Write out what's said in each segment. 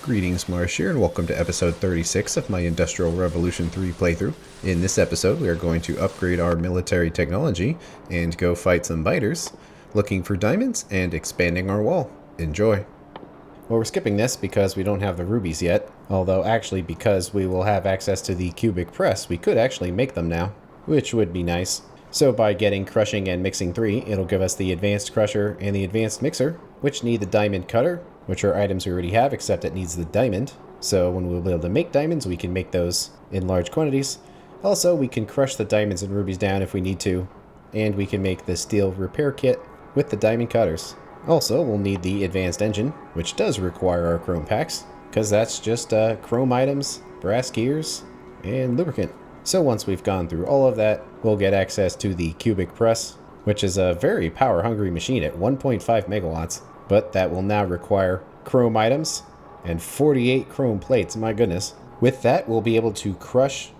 Greetings, Marsh here, and welcome to episode 36 of my Industrial Revolution 3 playthrough. In this episode, we are going to upgrade our military technology and go fight some biters, looking for diamonds and expanding our wall. Enjoy! Well, we're skipping this because we don't have the rubies yet, although actually because we will have access to the cubic press, we could actually make them now, which would be nice. So by getting crushing and mixing 3, it'll give us the advanced crusher and the advanced mixer, which need the diamond cutter, which are items we already have, except it needs the diamond. So when we'll be able to make diamonds, we can make those in large quantities. Also, we can crush the diamonds and rubies down if we need to, and we can make the steel repair kit with the diamond cutters. Also, we'll need the advanced engine, which does require our chrome packs, because that's just chrome items, brass gears, and lubricant. So once we've gone through all of that, we'll get access to the cubic press, which is a very power-hungry machine at 1.5 megawatts. But that will now require chrome items and 48 chrome plates, my goodness. With that, we'll be able to crush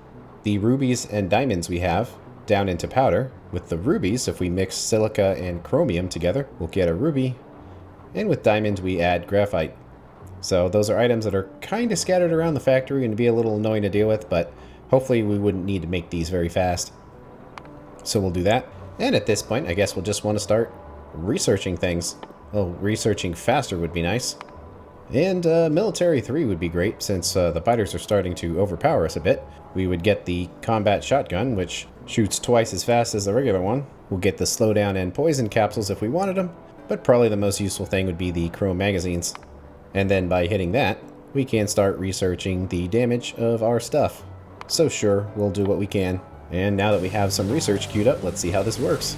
the rubies and diamonds we have down into powder. With the rubies, if we mix silica and chromium together, we'll get a ruby. And with diamond, we add graphite. So those are items that are kind of scattered around the factory and be a little annoying to deal with, but hopefully we wouldn't need to make these very fast. So we'll do that. And at this point, I guess we'll just want to start researching things. Well, researching faster would be nice. And military 3 would be great, since the biters are starting to overpower us a bit. We would get the combat shotgun, which shoots twice as fast as the regular one. We'll get the slowdown and poison capsules if we wanted them, but probably the most useful thing would be the chrome magazines. And then by hitting that, we can start researching the damage of our stuff. So sure, we'll do what we can. And now that we have some research queued up, let's see how this works.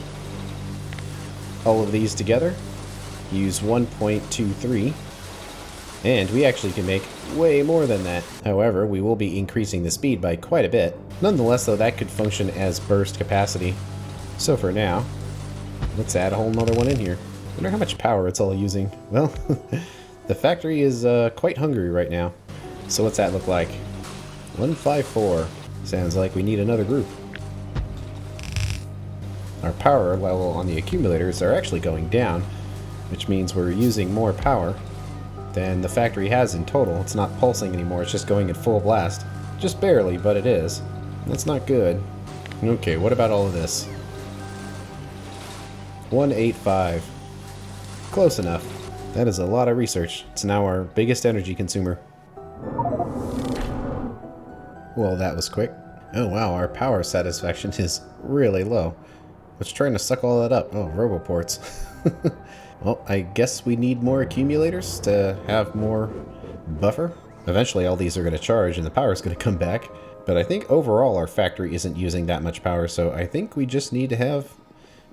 All of these together use 1.23, and we actually can make way more than that. However, we will be increasing the speed by quite a bit. Nonetheless, though, that could function as burst capacity. So for now, let's add a whole nother one in here. I wonder how much power it's all using. Well, the factory is quite hungry right now. So what's that look like? 154. Sounds like we need another group. Our power level on the accumulators are actually going down, which means we're using more power than the factory has in total. It's not pulsing anymore, it's just going at full blast. Just barely, but it is. That's not good. Okay, what about all of this? 185. Close enough. That is a lot of research. It's now our biggest energy consumer. Well, that was quick. Oh wow, our power satisfaction is really low. What's trying to suck all that up? Oh, roboports. Well, I guess we need more accumulators to have more buffer. Eventually all these are going to charge and the power is going to come back. But I think overall our factory isn't using that much power, so I think we just need to have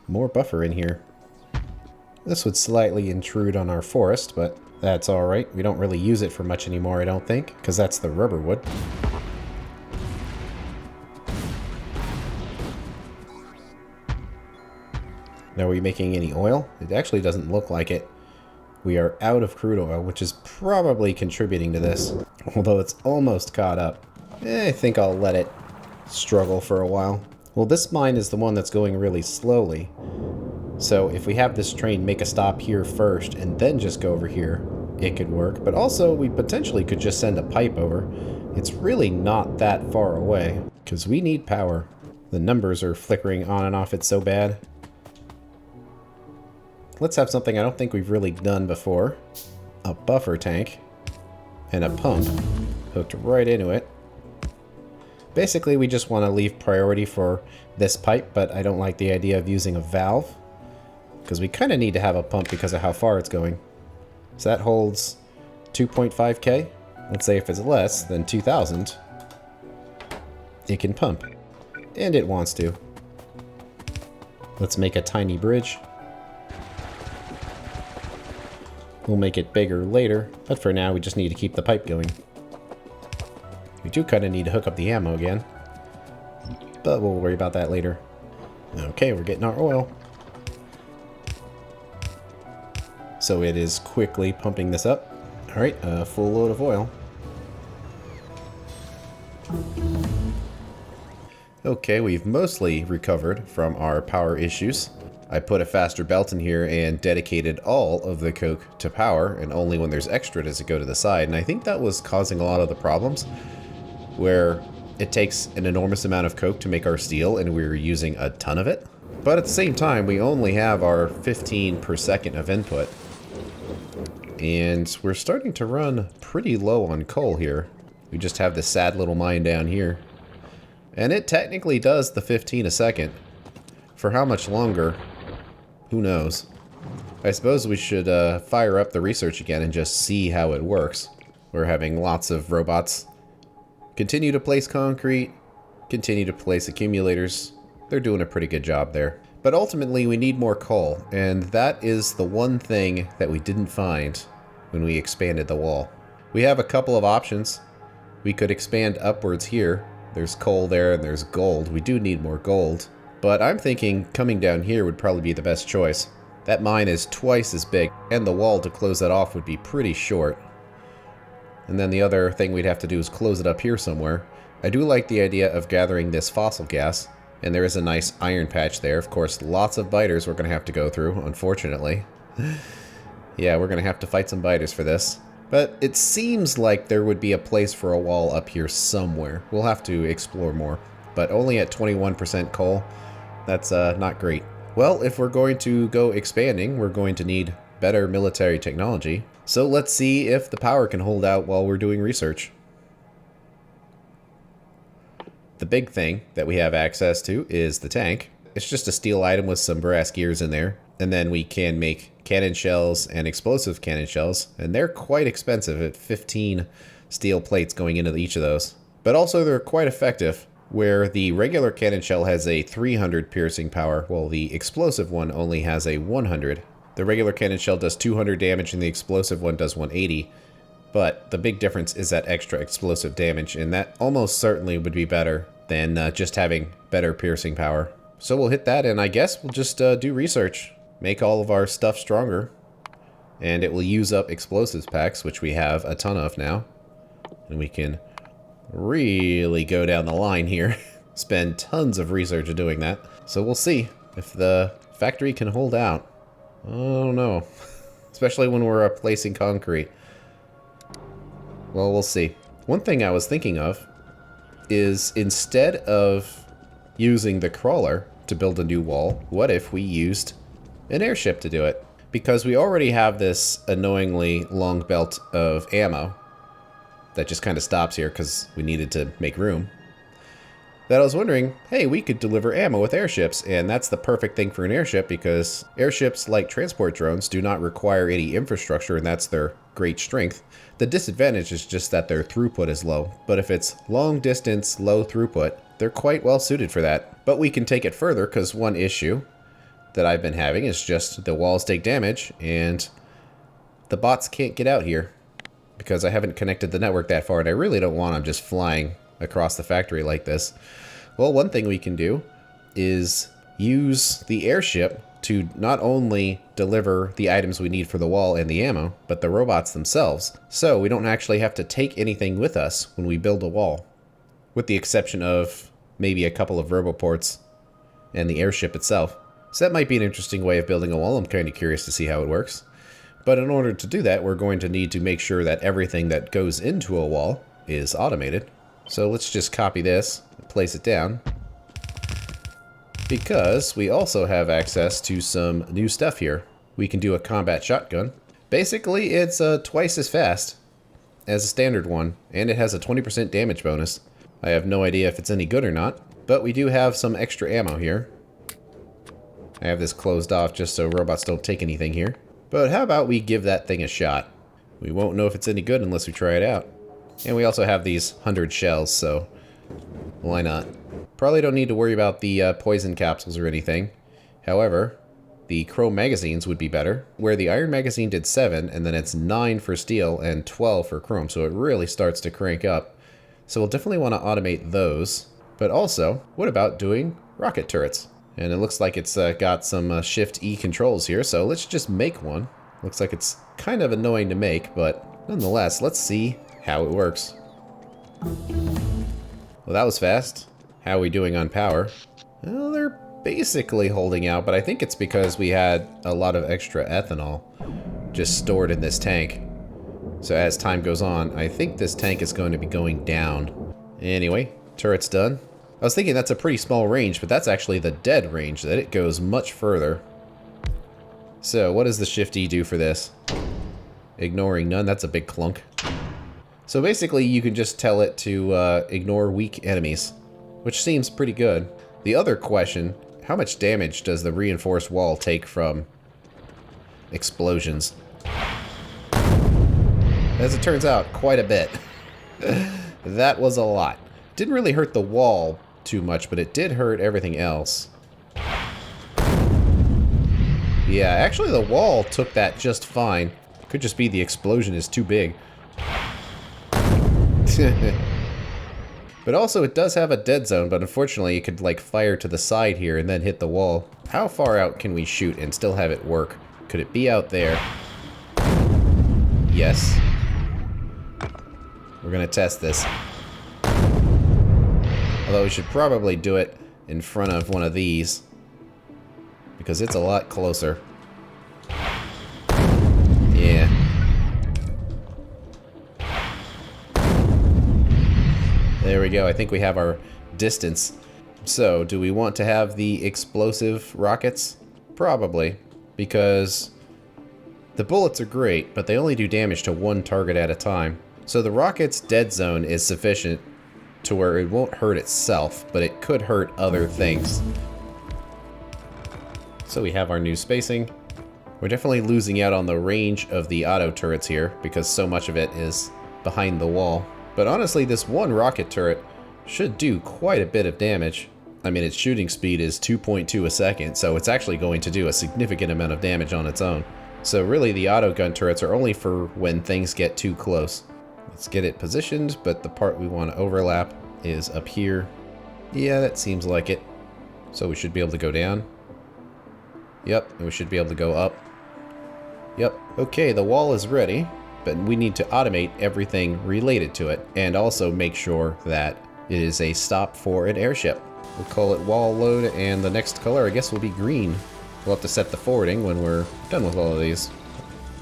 more buffer in here. This would slightly intrude on our forest, but that's alright. We don't really use it for much anymore, I don't think, because that's the rubber wood. Now, are we making any oil? It actually doesn't look like it. We are out of crude oil, which is probably contributing to this. Although it's almost caught up. I think I'll let it struggle for a while. Well, this mine is the one that's going really slowly. So if we have this train make a stop here first and then just go over here, it could work. But also, we potentially could just send a pipe over. It's really not that far away, because we need power. The numbers are flickering on and off. It's so bad. Let's have something I don't think we've really done before. A buffer tank and a pump hooked right into it. Basically, we just want to leave priority for this pipe, but I don't like the idea of using a valve, because we kind of need to have a pump because of how far it's going. So that holds 2.5K. Let's say if it's less than 2,000, it can pump. And it wants to. Let's make a tiny bridge. We'll make it bigger later, but for now we just need to keep the pipe going. We do kind of need to hook up the ammo again, but we'll worry about that later. Okay, we're getting our oil. So it is quickly pumping this up. Alright, a full load of oil. Okay, we've mostly recovered from our power issues. I put a faster belt in here and dedicated all of the coke to power, and only when there's extra does it go to the side. And I think that was causing a lot of the problems, where it takes an enormous amount of coke to make our steel and we're using a ton of it. But at the same time, we only have our 15 per second of input. And we're starting to run pretty low on coal here. We just have this sad little mine down here. And it technically does the 15 a second. For how much longer? Who knows? I suppose we should fire up the research again and just see how it works. We're having lots of robots continue to place concrete, continue to place accumulators. They're doing a pretty good job there. But ultimately we need more coal, and that is the one thing that we didn't find when we expanded the wall. We have a couple of options. We could expand upwards here. There's coal there and there's gold. We do need more gold. But I'm thinking coming down here would probably be the best choice. That mine is twice as big, and the wall to close that off would be pretty short. And then the other thing we'd have to do is close it up here somewhere. I do like the idea of gathering this fossil gas, and there is a nice iron patch there. Of course, lots of biters we're going to have to go through, unfortunately. Yeah, we're going to have to fight some biters for this. But it seems like there would be a place for a wall up here somewhere. We'll have to explore more. But only at 21% coal. That's not great. Well, if we're going to go expanding, we're going to need better military technology. So let's see if the power can hold out while we're doing research. The big thing that we have access to is the tank. It's just a steel item with some brass gears in there. And then we can make cannon shells and explosive cannon shells. And they're quite expensive at 15 steel plates going into each of those. But also they're quite effective, where the regular cannon shell has a 300 piercing power, while the explosive one only has a 100. The regular cannon shell does 200 damage and the explosive one does 180. But the big difference is that extra explosive damage, and that almost certainly would be better than just having better piercing power. So we'll hit that, and I guess we'll just do research. Make all of our stuff stronger. And it will use up explosives packs, which we have a ton of now. And we can really go down the line here. Spend tons of research doing that. So we'll see if the factory can hold out. I don't know. Especially when we're placing concrete. Well, we'll see. One thing I was thinking of is, instead of using the crawler to build a new wall, what if we used an airship to do it? Because we already have this annoyingly long belt of ammo that just kind of stops here because we needed to make room. That I was wondering, hey, we could deliver ammo with airships, and that's the perfect thing for an airship, because airships, like transport drones, do not require any infrastructure, and that's their great strength. The disadvantage is just that their throughput is low, but if it's long distance, low throughput, they're quite well suited for that. But we can take it further, because one issue that I've been having is just the walls take damage, and the bots can't get out here, because I haven't connected the network that far, and I really don't want them just flying across the factory like this. Well, one thing we can do is use the airship to not only deliver the items we need for the wall and the ammo, but the robots themselves. So we don't actually have to take anything with us when we build a wall, with the exception of maybe a couple of roboports and the airship itself. So that might be an interesting way of building a wall. I'm kind of curious to see how it works. But in order to do that, we're going to need to make sure that everything that goes into a wall is automated. So let's just copy this and place it down, because we also have access to some new stuff here. We can do a combat shotgun. Basically, it's twice as fast as a standard one, and it has a 20% damage bonus. I have no idea if it's any good or not, but we do have some extra ammo here. I have this closed off just so robots don't take anything here. But how about we give that thing a shot? We won't know if it's any good unless we try it out. And we also have these 100 shells, so why not? Probably don't need to worry about the poison capsules or anything. However, the chrome magazines would be better, where the iron magazine did 7, and then it's 9 for steel and 12 for chrome, so it really starts to crank up. So we'll definitely want to automate those. But also, what about doing rocket turrets? And it looks like it's got some Shift-E controls here, so let's just make one. Looks like it's kind of annoying to make, but nonetheless, let's see how it works. Well, that was fast. How are we doing on power? Well, they're basically holding out, but I think it's because we had a lot of extra ethanol just stored in this tank. So as time goes on, I think this tank is going to be going down. Anyway, turret's done. I was thinking that's a pretty small range, but that's actually the dead range, that it goes much further. So what does the Shift-E do for this? Ignoring none, that's a big clunk. So basically you can just tell it to ignore weak enemies, which seems pretty good. The other question, how much damage does the reinforced wall take from explosions? As it turns out, quite a bit. That was a lot. Didn't really hurt the wall too much, but it did hurt everything else. Yeah, actually the wall took that just fine. Could just be the explosion is too big. But also it does have a dead zone, but unfortunately it could like fire to the side here and then hit the wall. How far out can we shoot and still have it work? Could it be out there? Yes. We're gonna test this. Although we should probably do it in front of one of these, because it's a lot closer. Yeah. There we go. I think we have our distance. So, do we want to have the explosive rockets? Probably, because the bullets are great, but they only do damage to one target at a time. So the rocket's dead zone is sufficient to where it won't hurt itself, but it could hurt other things. So we have our new spacing. We're definitely losing out on the range of the auto turrets here, because so much of it is behind the wall. But honestly, this one rocket turret should do quite a bit of damage. I mean, its shooting speed is 2.2 a second, so it's actually going to do a significant amount of damage on its own. So really, the auto gun turrets are only for when things get too close. Let's get it positioned, but the part we want to overlap is up here. Yeah, that seems like it. So we should be able to go down. Yep, and we should be able to go up. Yep, okay, the wall is ready, but we need to automate everything related to it, and also make sure that it is a stop for an airship. We'll call it wall load, and the next color I guess will be green. We'll have to set the forwarding when we're done with all of these.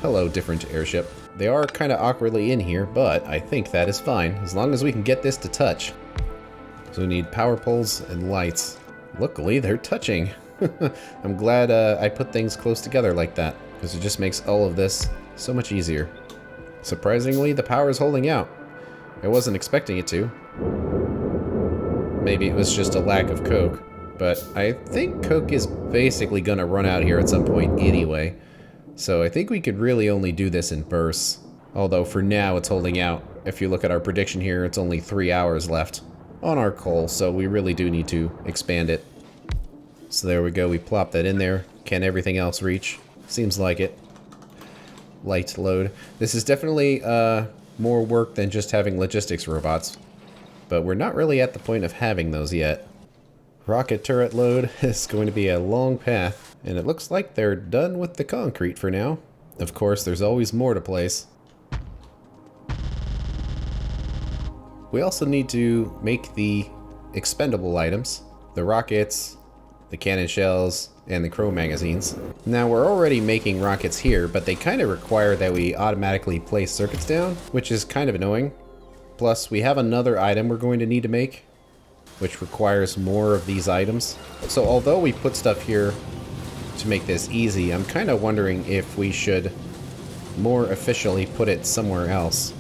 Hello, different airship. They are kind of awkwardly in here, but I think that is fine, as long as we can get this to touch. So we need power poles and lights. Luckily, they're touching. I'm glad I put things close together like that, because it just makes all of this so much easier. Surprisingly, the power is holding out. I wasn't expecting it to. Maybe it was just a lack of coke, but I think coke is basically gonna run out here at some point anyway. So I think we could really only do this in bursts. Although for now it's holding out. If you look at our prediction here, it's only 3 hours left on our coal, so we really do need to expand it. So there we go, we plop that in there. Can everything else reach? Seems like it. Light load. This is definitely more work than just having logistics robots. But we're not really at the point of having those yet. Rocket turret load is going to be a long path, and it looks like they're done with the concrete for now. Of course, there's always more to place. We also need to make the expendable items, the rockets, the cannon shells, and the chrome magazines. Now, we're already making rockets here, but they kind of require that we automatically place circuits down, which is kind of annoying. Plus, we have another item we're going to need to make, which requires more of these items. So although we put stuff here to make this easy, I'm kind of wondering if we should more efficiently put it somewhere else.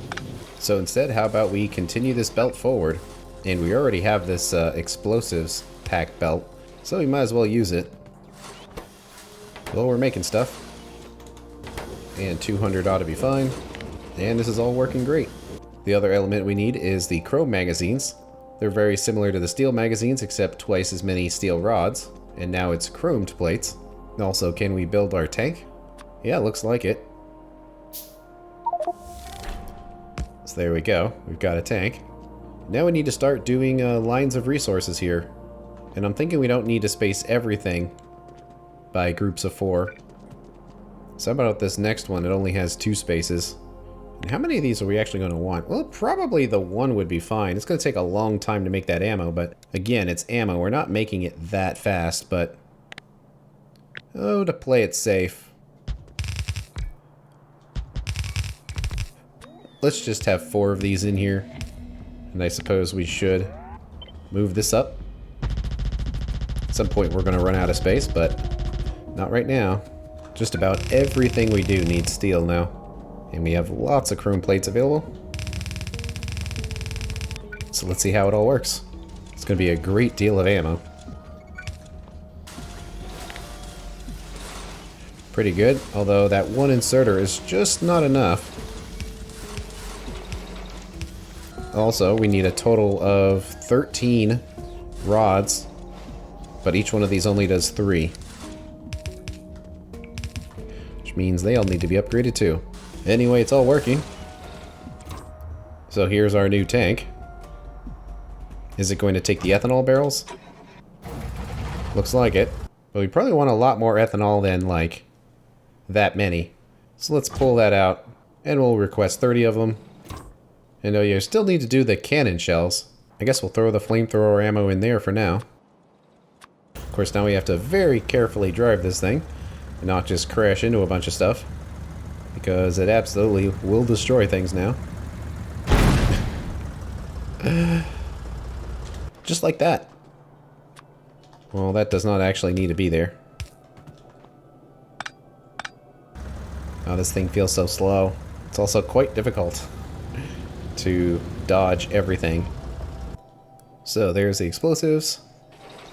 So instead, how about we continue this belt forward? And we already have this explosives pack belt, so we might as well use it. Well, we're making stuff. And 200 ought to be fine. And this is all working great. The other element we need is the chrome magazines. They're very similar to the steel magazines, except twice as many steel rods. And now it's chromed plates. Also, can we build our tank? Yeah, looks like it. So there we go. We've got a tank. Now we need to start doing lines of resources here. And I'm thinking we don't need to space everything by groups of 4. So how about this next one? It only has 2 spaces. How many of these are we actually going to want? Well, probably the one would be fine. It's going to take a long time to make that ammo, but again, it's ammo. We're not making it that fast, but... oh, to play it safe. Let's just have 4 of these in here. And I suppose we should move this up. At some point we're going to run out of space, but not right now. Just about everything we do needs steel now. And we have lots of chrome plates available. So let's see how it all works. It's going to be a great deal of ammo. Pretty good, although that one inserter is just not enough. Also, we need a total of 13 rods, but each one of these only does 3. Which means they all need to be upgraded too. Anyway, it's all working. So here's our new tank. Is it going to take the ethanol barrels? Looks like it. But we probably want a lot more ethanol than, like, that many. So let's pull that out, and we'll request 30 of them. And you still need to do the cannon shells. I guess we'll throw the flamethrower ammo in there for now. Of course, now we have to very carefully drive this thing, and not just crash into a bunch of stuff. Because it absolutely will destroy things now. Just like that. Well, that does not actually need to be there. Oh, this thing feels so slow. It's also quite difficult to dodge everything. So there's the explosives.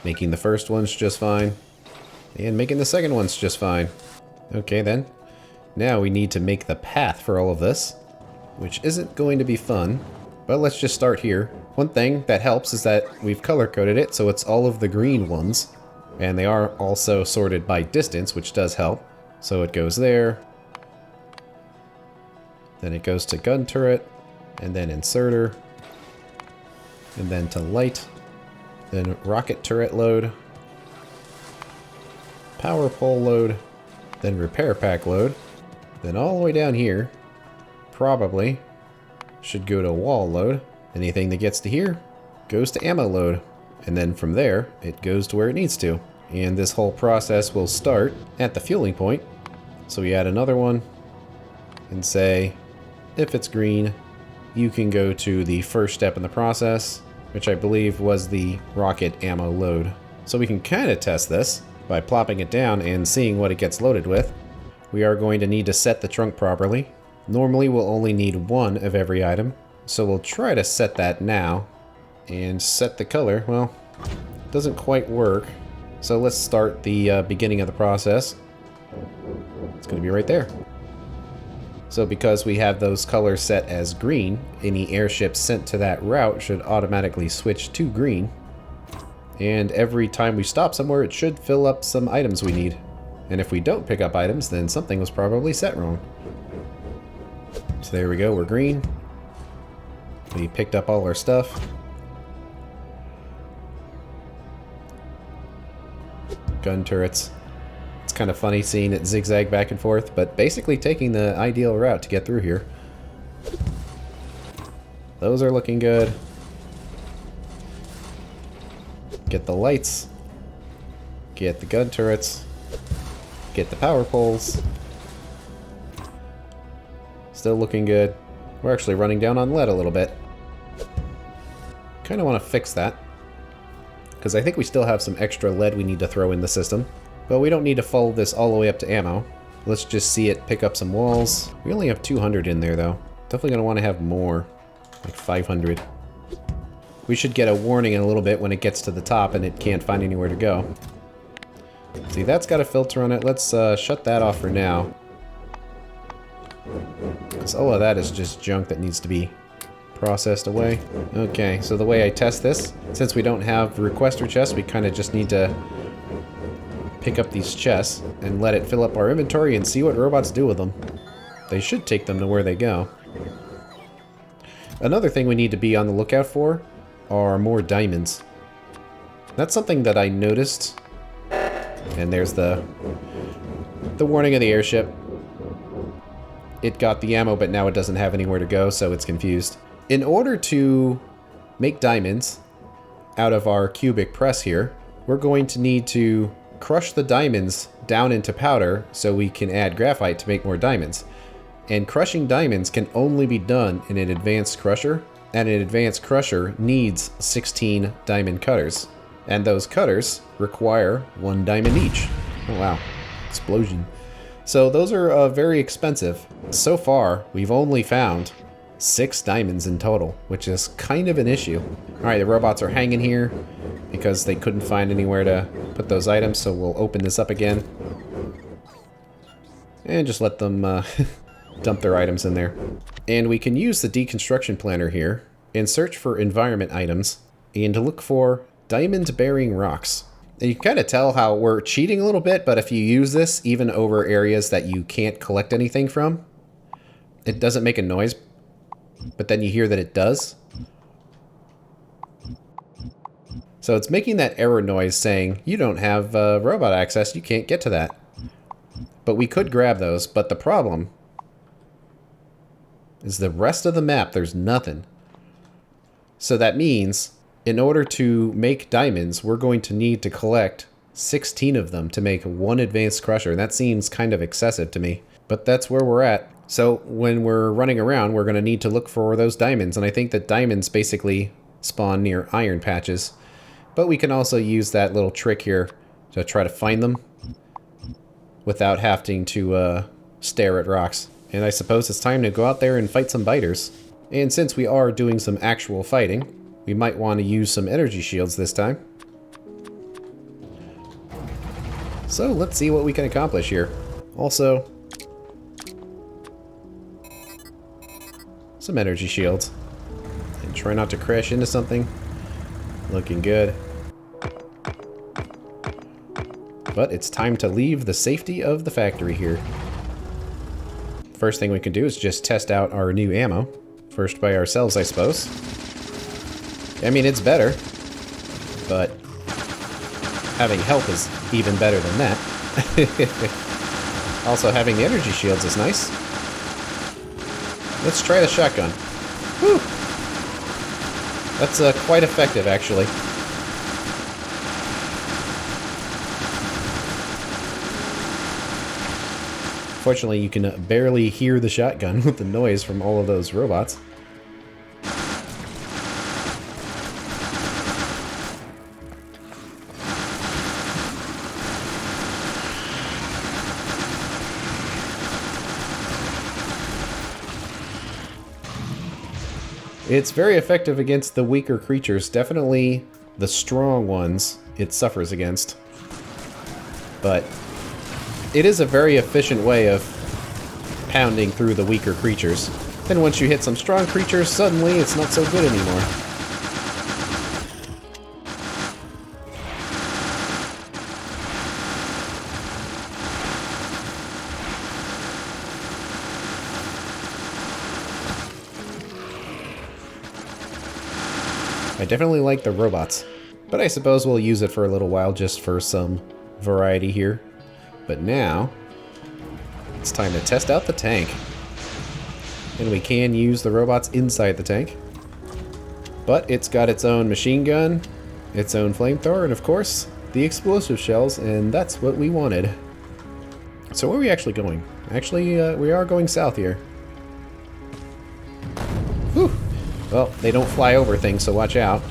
Making the first ones just fine. And making the second ones just fine. Okay then. Now we need to make the path for all of this. Which isn't going to be fun. But let's just start here. One thing that helps is that we've color-coded it, so it's all of the green ones. And they are also sorted by distance, which does help. So it goes there. Then it goes to gun turret. And then inserter. And then to light. Then rocket turret load. Power pole load. Then repair pack load. Then all the way down here, probably, should go to wall load. Anything that gets to here goes to ammo load. And then from there, it goes to where it needs to. And this whole process will start at the fueling point. So we add another one and say, if it's green, you can go to the first step in the process, which I believe was the rocket ammo load. So we can kind of test this by plopping it down and seeing what it gets loaded with. We are going to need to set the trunk properly. Normally we'll only need 1 of every item, so we'll try to set that now. And set the color, well, doesn't quite work. So let's start the beginning of the process. It's going to be right there. So because we have those colors set as green, any airships sent to that route should automatically switch to green. And every time we stop somewhere, it should fill up some items we need. And if we don't pick up items, then something was probably set wrong. So there we go, we're green. We picked up all our stuff. Gun turrets. It's kind of funny seeing it zigzag back and forth, but basically taking the ideal route to get through here. Those are looking good. Get the lights. Get the gun turrets. Get the power poles. Still looking good. We're actually running down on lead a little bit. Kind of want to fix that, because I think we still have some extra lead we need to throw in the system. But we don't need to follow this all the way up to ammo. Let's just see it pick up some walls. We only have 200 in there though. Definitely gonna want to have more, like 500. We should get a warning in a little bit when it gets to the top and it can't find anywhere to go. See, that's got a filter on it. Let's shut that off for now. Because all of that is just junk that needs to be processed away. Okay, so the way I test this, since we don't have requester chests, we kind of just need to pick up these chests and let it fill up our inventory and see what robots do with them. They should take them to where they go. Another thing we need to be on the lookout for are more diamonds. That's something that I noticed. And there's the warning of the airship. it got the ammo, but now it doesn't have anywhere to go, so it's confused. In order to make diamonds out of our cubic press here, we're going to need to crush the diamonds down into powder so we can add graphite to make more diamonds. And crushing diamonds can only be done in an advanced crusher, and an advanced crusher needs 16 diamond cutters. And those cutters require 1 diamond each. Oh wow, explosion. So those are very expensive. So far, we've only found 6 diamonds in total, which is kind of an issue. Alright, the robots are hanging here because they couldn't find anywhere to put those items, so we'll open this up again. And just let them dump their items in there. And we can use the deconstruction planner here and search for environment items and to look for diamond-bearing rocks. And you can kind of tell how we're cheating a little bit, but if you use this even over areas that you can't collect anything from, it doesn't make a noise, but then you hear that it does. So it's making that error noise saying, you don't have robot access, you can't get to that. But we could grab those, but the problem is the rest of the map, there's nothing. So that means, in order to make diamonds, we're going to need to collect 16 of them to make 1 advanced crusher. That seems kind of excessive to me, but that's where we're at. So when we're running around, we're going to need to look for those diamonds, and I think that diamonds basically spawn near iron patches. But we can also use that little trick here to try to find them without having to stare at rocks. And I suppose it's time to go out there and fight some biters. And since we are doing some actual fighting, we might want to use some energy shields this time. So let's see what we can accomplish here. Also, some energy shields. And try not to crash into something. Looking good. But it's time to leave the safety of the factory here. First thing we can do is just test out our new ammo. First by ourselves, I suppose. I mean, it's better, but having help is even better than that. Also, having the energy shields is nice. Let's try the shotgun. Whew. That's quite effective, actually. Fortunately, you can barely hear the shotgun with the noise from all of those robots. It's very effective against the weaker creatures. Definitely the strong ones it suffers against. But it is a very efficient way of pounding through the weaker creatures. Then once you hit some strong creatures, suddenly it's not so good anymore. I definitely like the robots, but I suppose we'll use it for a little while just for some variety here. But now, it's time to test out the tank. And we can use the robots inside the tank. But it's got its own machine gun, its own flamethrower, and of course, the explosive shells, and that's what we wanted. So where are we actually going? Actually, we are going south here. Whew! Well, they don't fly over things, so watch out.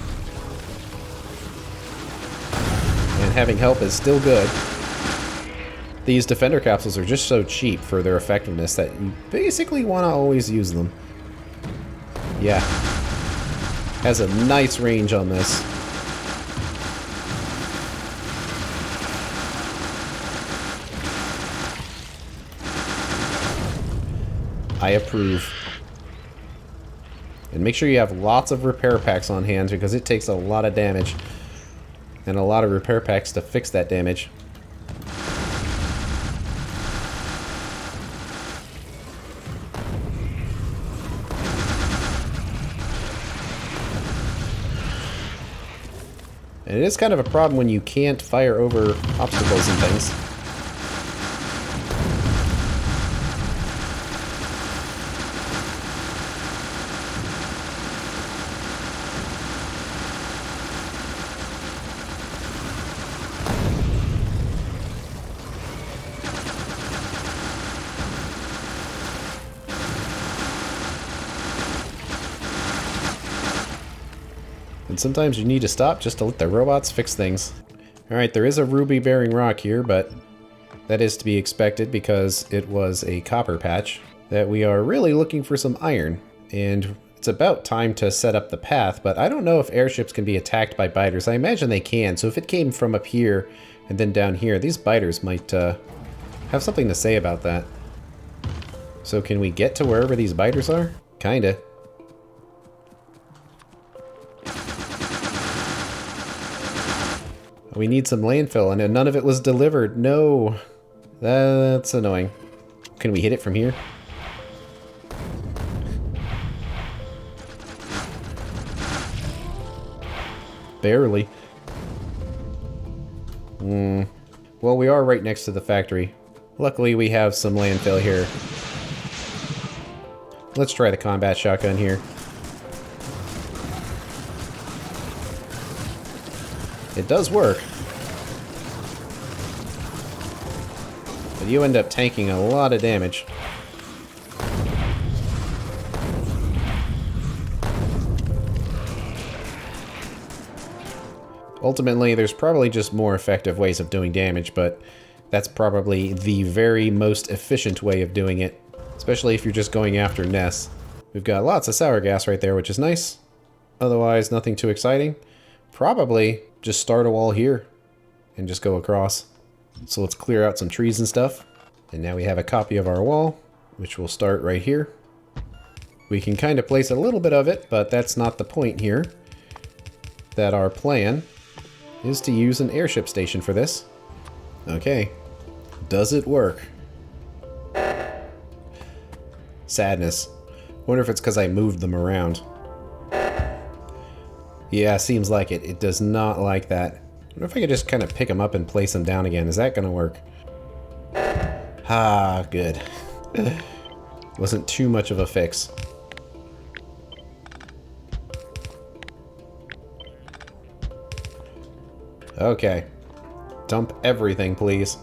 And having help is still good. These defender capsules are just so cheap for their effectiveness that you basically want to always use them. Yeah. Has a nice range on this. I approve. And make sure you have lots of repair packs on hand because it takes a lot of damage. And a lot of repair packs to fix that damage. And it is kind of a problem when you can't fire over obstacles and things. And sometimes you need to stop just to let the robots fix things. Alright, there is a ruby bearing rock here, but that is to be expected because it was a copper patch. That we are really looking for some iron, and it's about time to set up the path, but I don't know if airships can be attacked by biters. I imagine they can, so if it came from up here and then down here, these biters might have something to say about that. So can we get to wherever these biters are? Kinda. We need some landfill, and none of it was delivered. No. That's annoying. Can we hit it from here? Barely. Well, we are right next to the factory. Luckily, we have some landfill here. Let's try the combat shotgun here. It does work. But you end up tanking a lot of damage. Ultimately, there's probably just more effective ways of doing damage, but that's probably the very most efficient way of doing it, especially if you're just going after nests. We've got lots of sour gas right there, which is nice. Otherwise, nothing too exciting. Probably just start a wall here and just go across. So let's clear out some trees and stuff. And now we have a copy of our wall, which will start right here. We can kind of place a little bit of it, but that's not the point here. That our plan is to use an airship station for this. Okay. Does it work? Sadness. Wonder if it's because I moved them around. Yeah, seems like it. It does not like that. Wonder if I could just kind of pick them up and place them down again. Is that going to work? Ah, good. Wasn't too much of a fix. Okay. Dump everything, please.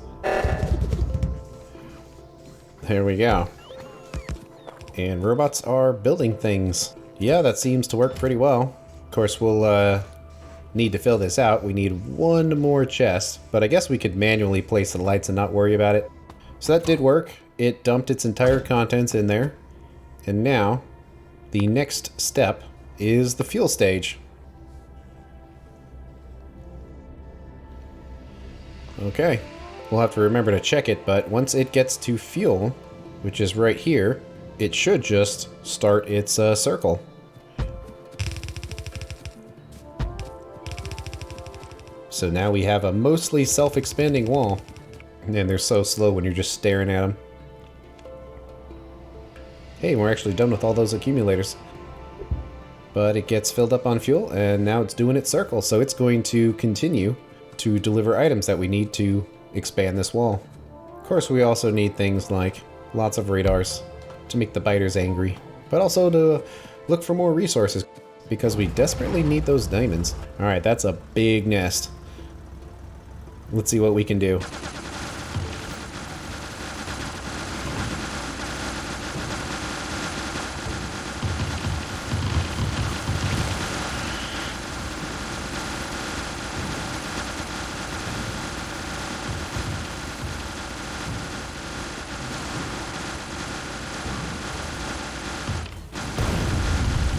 There we go. And robots are building things. Yeah, that seems to work pretty well. Of course, we'll need to fill this out. We need one more chest, but I guess we could manually place the lights and not worry about it. So that did work. It dumped its entire contents in there. And now, the next step is the fuel stage. Okay, we'll have to remember to check it, but once it gets to fuel, which is right here, it should just start its circle. So now we have a mostly self-expanding wall. And they're so slow when you're just staring at them. Hey, we're actually done with all those accumulators. But it gets filled up on fuel, and now it's doing its circle, so it's going to continue to deliver items that we need to expand this wall. Of course, we also need things like lots of radars to make the biters angry, but also to look for more resources because we desperately need those diamonds. Alright, that's a big nest. Let's see what we can do.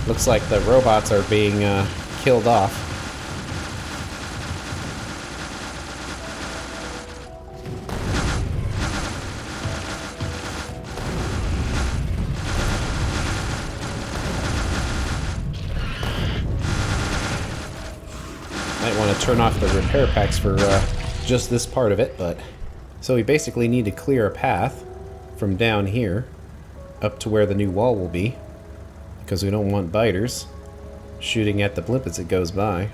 Looks like the robots are being killed off. Might want to turn off the repair packs for just this part of it, but... So we basically need to clear a path from down here up to where the new wall will be. Because we don't want biters shooting at the blimp as it goes by.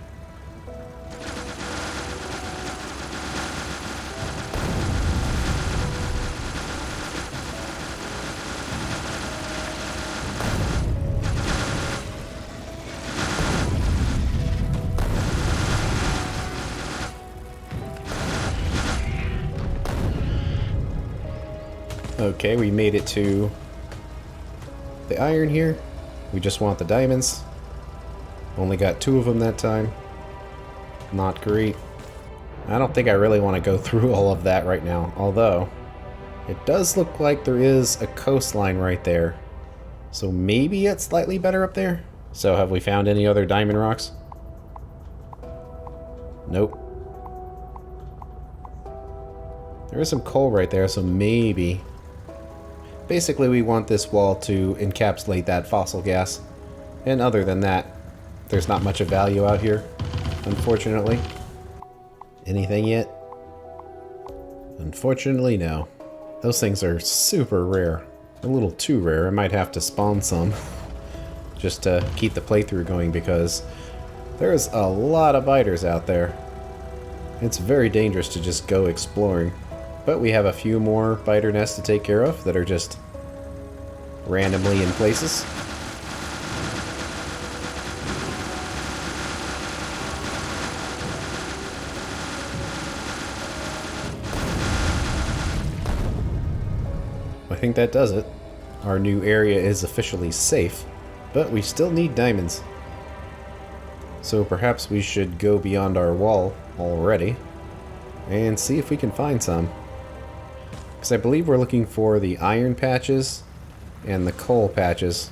Okay, we made it to the iron here. We just want the diamonds. Only got 2 of them that time. Not great. I don't think I really want to go through all of that right now, although it does look like there is a coastline right there. So maybe it's slightly better up there? So have we found any other diamond rocks? Nope. There is some coal right there, so maybe. Basically, we want this wall to encapsulate that fossil gas. And other than that, there's not much of value out here, unfortunately. Anything yet? Unfortunately, no. Those things are super rare. A little too rare. I might have to spawn some just to keep the playthrough going because there's a lot of biters out there. It's very dangerous to just go exploring. But we have a few more biter nests to take care of that are just randomly in places. I think that does it. Our new area is officially safe, but we still need diamonds. So perhaps we should go beyond our wall already and see if we can find some. Because I believe we're looking for the iron patches and the coal patches.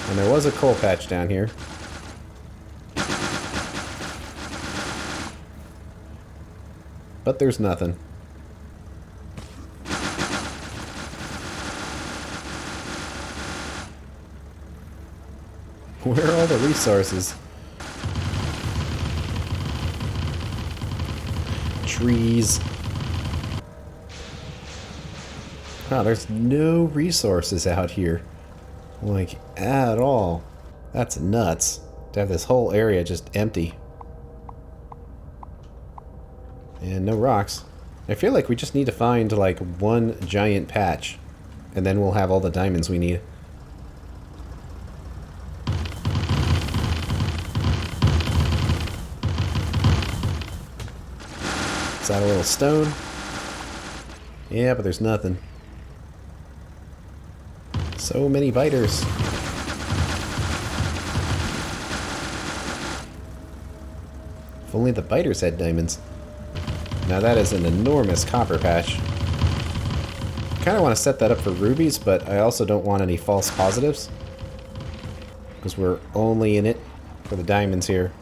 And there was a coal patch down here. But there's nothing. Where are all the resources? Trees. Wow, there's no resources out here. Like, at all. That's nuts. To have this whole area just empty. And no rocks. I feel like we just need to find, like, one giant patch. And then we'll have all the diamonds we need. Is that a little stone? Yeah, but there's nothing. So many biters. If only the biters had diamonds. Now that is an enormous copper patch. I kind of want to set that up for rubies, but I also don't want any false positives. Because we're only in it for the diamonds here.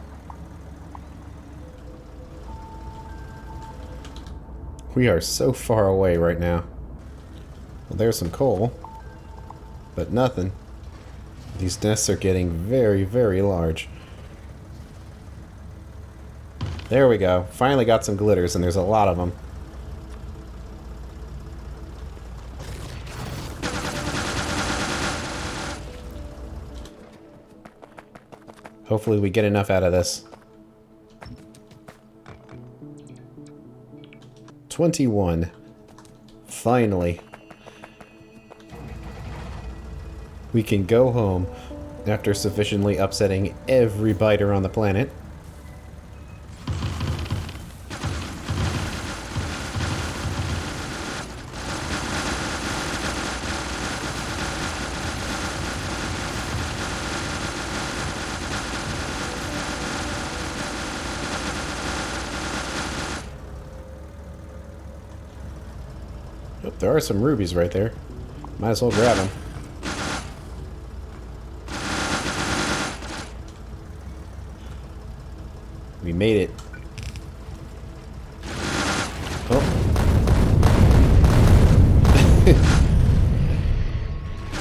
We are so far away right now. Well, there's some coal. But nothing. These nests are getting very, very large. There we go. Finally got some glitters, and there's a lot of them. Hopefully we get enough out of this. 21. Finally. We can go home after sufficiently upsetting every biter on the planet. Oh, there are some rubies right there. Might as well grab them. We made it. Oh.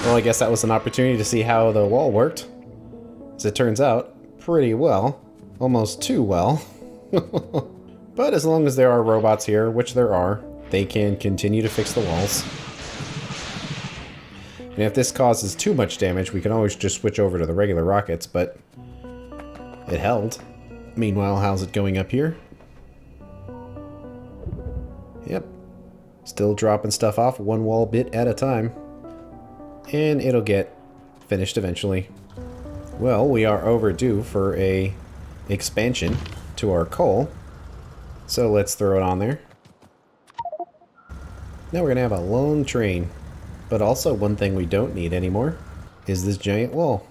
Well, I guess that was an opportunity to see how the wall worked. As it turns out, pretty well. Almost too well. But as long as there are robots here, which there are, they can continue to fix the walls. And if this causes too much damage, we can always just switch over to the regular rockets, but it held. Meanwhile, how's it going up here? Yep. Still dropping stuff off one wall bit at a time. And it'll get finished eventually. Well, we are overdue for a expansion to our coal. So let's throw it on there. Now we're going to have a long train. But also one thing we don't need anymore is this giant wall.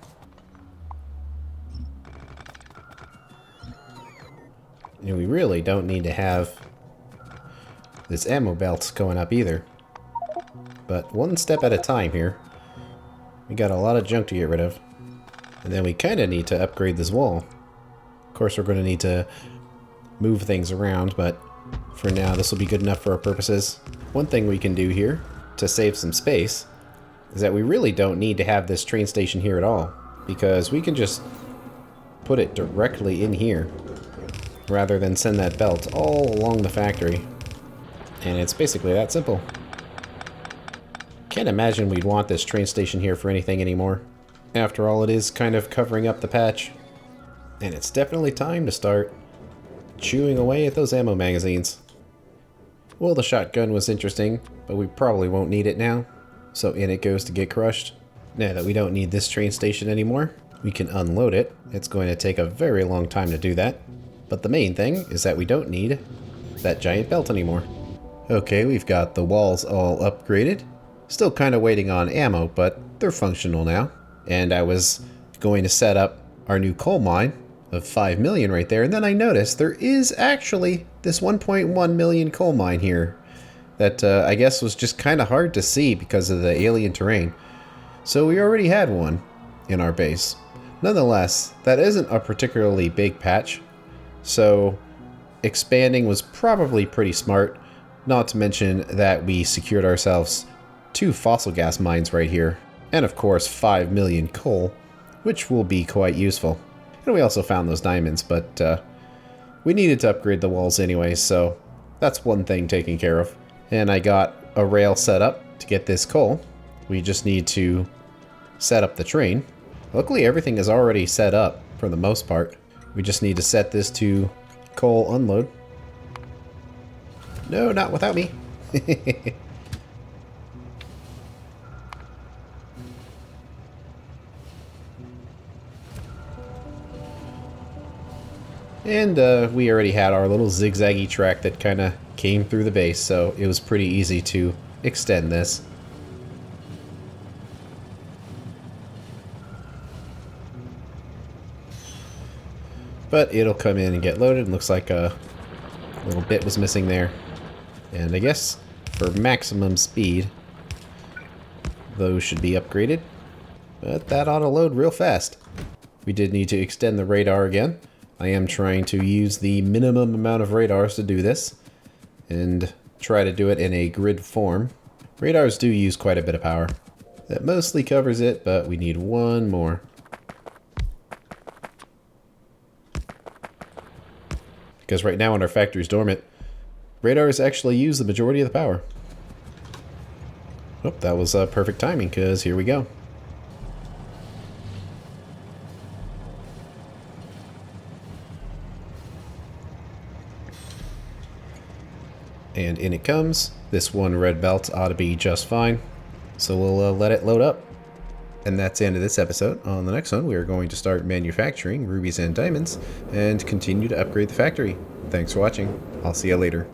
And we really don't need to have this ammo belt going up either. But one step at a time here. We got a lot of junk to get rid of. And then we kind of need to upgrade this wall. Of course, we're going to need to move things around, but for now, this will be good enough for our purposes. One thing we can do here to save some space is that we really don't need to have this train station here at all, because we can just put it directly in here rather than send that belt all along the factory. And it's basically that simple. Can't imagine we'd want this train station here for anything anymore. After all, it is kind of covering up the patch. And it's definitely time to start chewing away at those ammo magazines. Well, the shotgun was interesting, but we probably won't need it now. So in it goes to get crushed. Now that we don't need this train station anymore, we can unload it. It's going to take a very long time to do that. But the main thing is that we don't need that giant belt anymore. Okay, we've got the walls all upgraded. Still kind of waiting on ammo, but they're functional now. And I was going to set up our new coal mine of 5 million right there, and then I noticed there is actually this 1.1 million coal mine here that I guess was just kind of hard to see because of the alien terrain. So we already had one in our base. Nonetheless, that isn't a particularly big patch, so expanding was probably pretty smart, not to mention that we secured ourselves 2 fossil gas mines right here, and of course 5 million coal, which will be quite useful. And we also found those diamonds, but we needed to upgrade the walls anyway, so that's one thing taken care of. And I got a rail set up to get this coal. We just need to set up the train. Luckily, everything is already set up for the most part. We just need to set this to coal unload. No, not without me. And we already had our little zigzaggy track that kind of came through the base, so it was pretty easy to extend this. But it'll come in and get loaded. Looks like a little bit was missing there. And I guess for maximum speed, those should be upgraded. But that ought to load real fast. We did need to extend the radar again. I am trying to use the minimum amount of radars to do this and try to do it in a grid form. Radars do use quite a bit of power. That mostly covers it, but we need one more. Because right now when our factory's dormant, radars actually use the majority of the power. Oh, that was perfect timing, because here we go. And in it comes. This one red belt ought to be just fine. So we'll let it load up. And that's the end of this episode. On the next one, we are going to start manufacturing rubies and diamonds and continue to upgrade the factory. Thanks for watching. I'll see you later.